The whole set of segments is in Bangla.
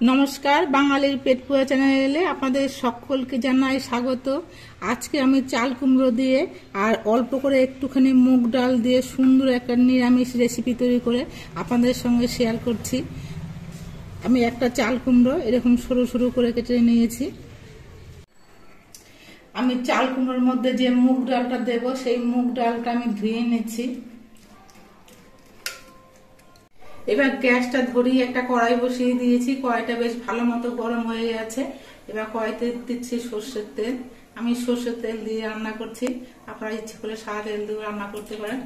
নমস্কার, বাঙালির পেট পুরা চ্যানেলে আপনাদের সকলকে জানাই স্বাগত। আজকে আমি চাল কুমড়ো দিয়ে আর অল্প করে একটুখানি মুগ ডাল দিয়ে সুন্দর একটা নিরামিষ রেসিপি তৈরি করে আপনাদের সঙ্গে শেয়ার করছি। আমি একটা চাল কুমড়ো এরকম সরু সরু করে কেটে নিয়েছি। আমি চাল কুমড়োর মধ্যে যে মুগ ডালটা দেব সেই মুগ ডালটা আমি ধুয়ে নিচ্ছি। এবার গ্যাসটা ধরিয়ে একটা কড়াই বসিয়ে দিয়েছি। কড়াইটা বেশ ভালো মতো গরম হয়ে গেছে। এবার কড়াইতে দিচ্ছি সর্ষের তেল। আমি সর্ষের তেল দিয়ে রান্না করছি, আপনারা ইচ্ছে করে সাদা তেল দিয়ে রান্না করতে পারেন।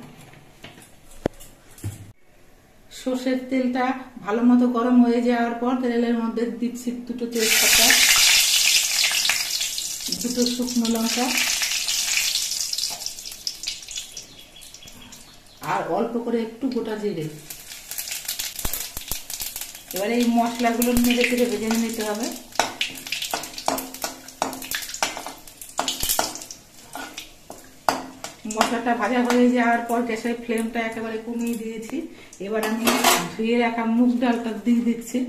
সর্ষের তেলটা ভালো মতো গরম হয়ে যাওয়ার পর তেলের মধ্যে দিচ্ছি দুটো তেজপাতা, দুটো শুকনো লঙ্কা আর অল্প করে একটু গোটা জিরে। এবারে এই মশলাগুলো নেড়ে চেড়ে ভেজে নিতে হবে। মশলাটা ভাজা হয়ে যাওয়ার পর গ্যাসের ফ্লেমটা একেবারে কমিয়ে দিয়েছি। এবার আমি ধুয়ে রাখা মুগ ডালটা দিয়ে দিচ্ছি।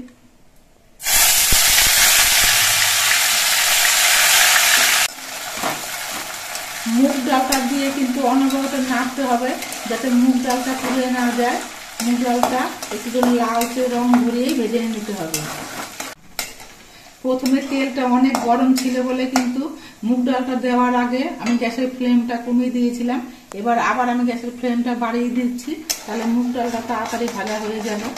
মুগ ডালটা দিয়ে কিন্তু অনবরত নাড়তে হবে যাতে মুগ ডালটা পুড়ে না যায়। মুগ ডালটা একটু লালচে রং ধরিয়েই ভেজে নিতে হবে। প্রথমে তেলটা অনেক গরম ছিল বলে কিন্তু মুগ ডালটা দেওয়ার আগে আমি গ্যাসের ফ্লেমটা কমিয়ে দিয়েছিলাম। এবার আবার আমি গ্যাসের ফ্লেমটা বাড়িয়ে দিচ্ছি, তাহলে মুগ ডালটা তাড়াতাড়ি ভাজা হয়ে যাবে।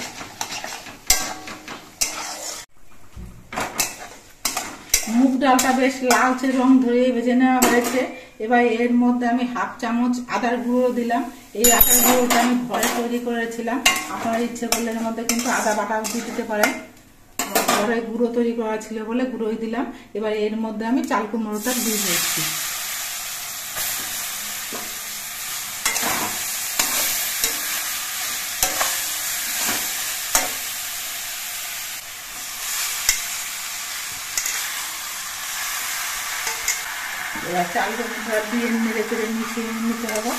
মুগ ডালটা বেশ লালচে রং ধরিয়ে ভেজে নেওয়া হয়েছে। এবার এর মধ্যে আমি হাফ চামচ আদার গুঁড়ো দিলাম। এই আদার গুঁড়োটা আমি ঘরে তৈরি করেছিলাম। আপনারা ইচ্ছে করলে এর মধ্যে কিন্তু আদা বাটাও দিয়ে দিতে পারেন। ঘরে গুঁড়ো তৈরি করা ছিল বলে গুঁড়োই দিলাম। এবার এর মধ্যে আমি চাল কুমড়োটা দিয়ে দিচ্ছি। এবার চাল কুমড়োটা দিয়ে নেড়ে চেড়ে মিশিয়ে নিতে হবে।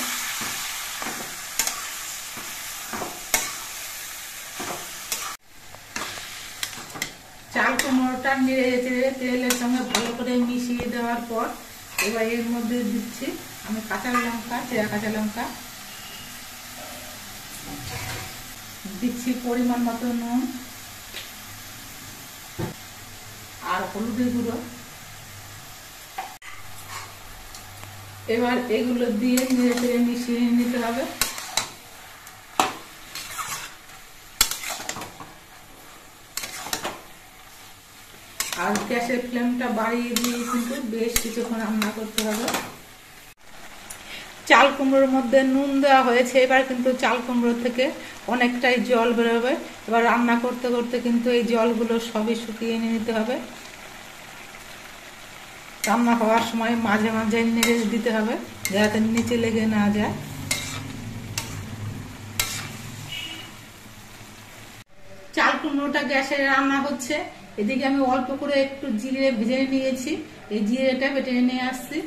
চাল কুমড়োটা নেড়ে চেড়ে তেলের সঙ্গে ভালো করে মিশিয়ে দেওয়ার পর এবার এর মধ্যে দিচ্ছি আমি কাঁচা লঙ্কা, চেরা কাঁচা লঙ্কা দিচ্ছি, পরিমাণ মতো নুন আর হলুদের গুঁড়ো। এবার এগুলো দিয়ে নেড়ে চেড়ে মিশিয়ে নিতে হবে। আর গ্যাসের ফ্লেমটা বাড়িয়ে দিয়ে কিন্তু বেশ কিছুক্ষণ রান্না করতে হবে। চাল কুমড়োর মধ্যে নুন দেওয়া হয়েছে, এবার কিন্তু চাল কুমড়ো থেকে অনেকটাই জল বেরোবে। এবার রান্না করতে করতে কিন্তু এই জলগুলো সবই শুকিয়ে নিতে হবে। রান্না হওয়ার সময় মাঝে মাঝে নেড়ে দিতে হবে যাতে নিচে লেগে না যায়। চাল কুমড়োটা গ্যাসে রান্না হচ্ছে, এদিকে আমি অল্প করে একটু জিরে ভেজে নিয়েছি। এই জিরেটা বেটে নিয়ে আসছি।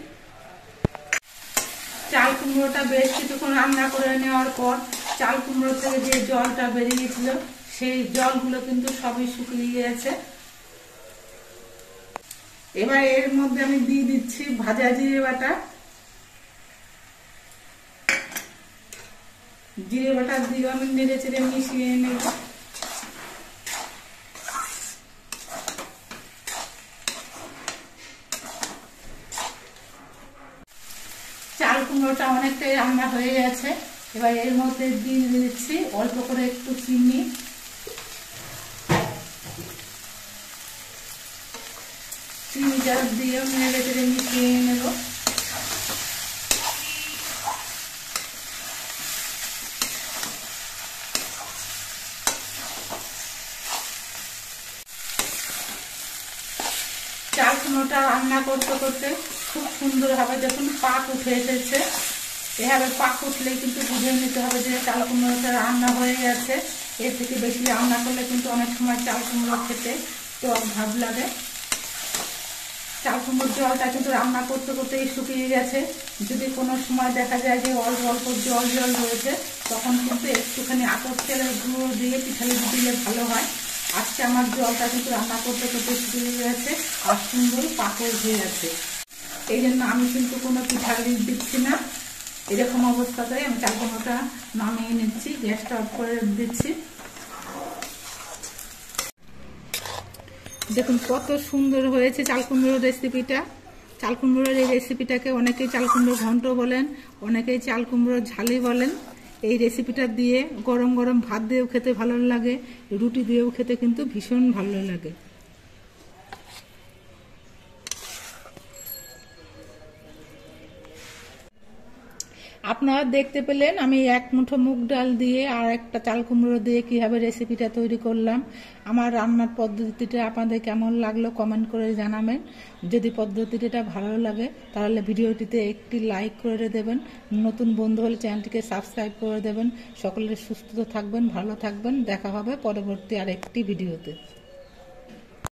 চাল কুমড়োটা বেশ কিছুক্ষণ রান্না করে নেওয়ার পর চাল কুমড়ো থেকে যে জলটা বেরিয়েছিল সেই জলগুলো কিন্তু সবই শুকিয়ে গেছে। এবার এর মধ্যে আমি দিয়ে দিচ্ছি ভাজা জিরে বাটা। জিরে বাটা দিয়ে আমি নেড়ে চেড়ে মিশিয়ে নেব। চাল কুমড়োটা অনেকটাই রান্না হয়ে গেছে। এবার এর মধ্যে দিয়ে দিচ্ছি অল্প করে একটু চিনি, চিনিটা দিয়ে নেড়ে চেড়ে মিশিয়ে নেব। চাল কুমড়োটা রান্না করতে করতে খুব সুন্দর ভাবে যখন পাক উঠে এসেছে, এভাবে পাক উঠলে কিন্তু বুঝে নিতে হবে যে চাল কুমড়োটা রান্না হয়ে গেছে। এর থেকে বেশি রান্না করলে কিন্তু অনেক সময় চাল কুমড়ো খেতে টক ভাব লাগে। চাল কুমড়োর জলটা কিন্তু রান্না করতে করতেই শুকিয়ে গেছে। যদি কোনো সময় দেখা যায় যে অল্প অল্প জল জল রয়েছে তখন কিন্তু একটুখানি আতপ তেলের গুঁড়ো দিয়ে পিঠালি দিলে ভালো হয়। আজকে আমার জলটা কিন্তু রান্না করতে করতে শুকিয়ে গেছে আর সুন্দর পাকড় হয়ে আছে। এই জন্য আমি কিন্তু কোনো পিঠাগুলি দিচ্ছি না। এরকম অবস্থাতে আমি চাল কুমড়োটা নামিয়ে নিচ্ছি, গ্যাসটা অফ করে দিচ্ছি। দেখুন কত সুন্দর হয়েছে চাল কুমড়োর রেসিপিটা। চাল কুমড়োর এই রেসিপিটাকে অনেকেই চাল কুমড়োর ঘন্ট বলেন, অনেকেই চাল কুমড়োর ঝালি বলেন। এই রেসিপিটা দিয়ে গরম গরম ভাত দিয়েও খেতে ভালো লাগে, রুটি দিয়েও খেতে কিন্তু ভীষণ ভালো লাগে। আপনারা দেখতে পেলেন আমি এক মুঠো মুগ ডাল দিয়ে আর একটা চাল কুমড়ো দিয়ে কিভাবে রেসিপিটা তৈরি করলাম। আমার রান্নার পদ্ধতিটা আপনাদের কেমন লাগলো কমেন্ট করে জানাবেন। যদি পদ্ধতিটা ভালো লাগে তাহলে ভিডিওটিতে একটি লাইক করে দেবেন, নতুন বন্ধু হলে চ্যানেলটিকে সাবস্ক্রাইব করে দেবেন। সকলের সুস্থ থাকবেন, ভালো থাকবেন। দেখা হবে পরবর্তী আরেকটি ভিডিওতে।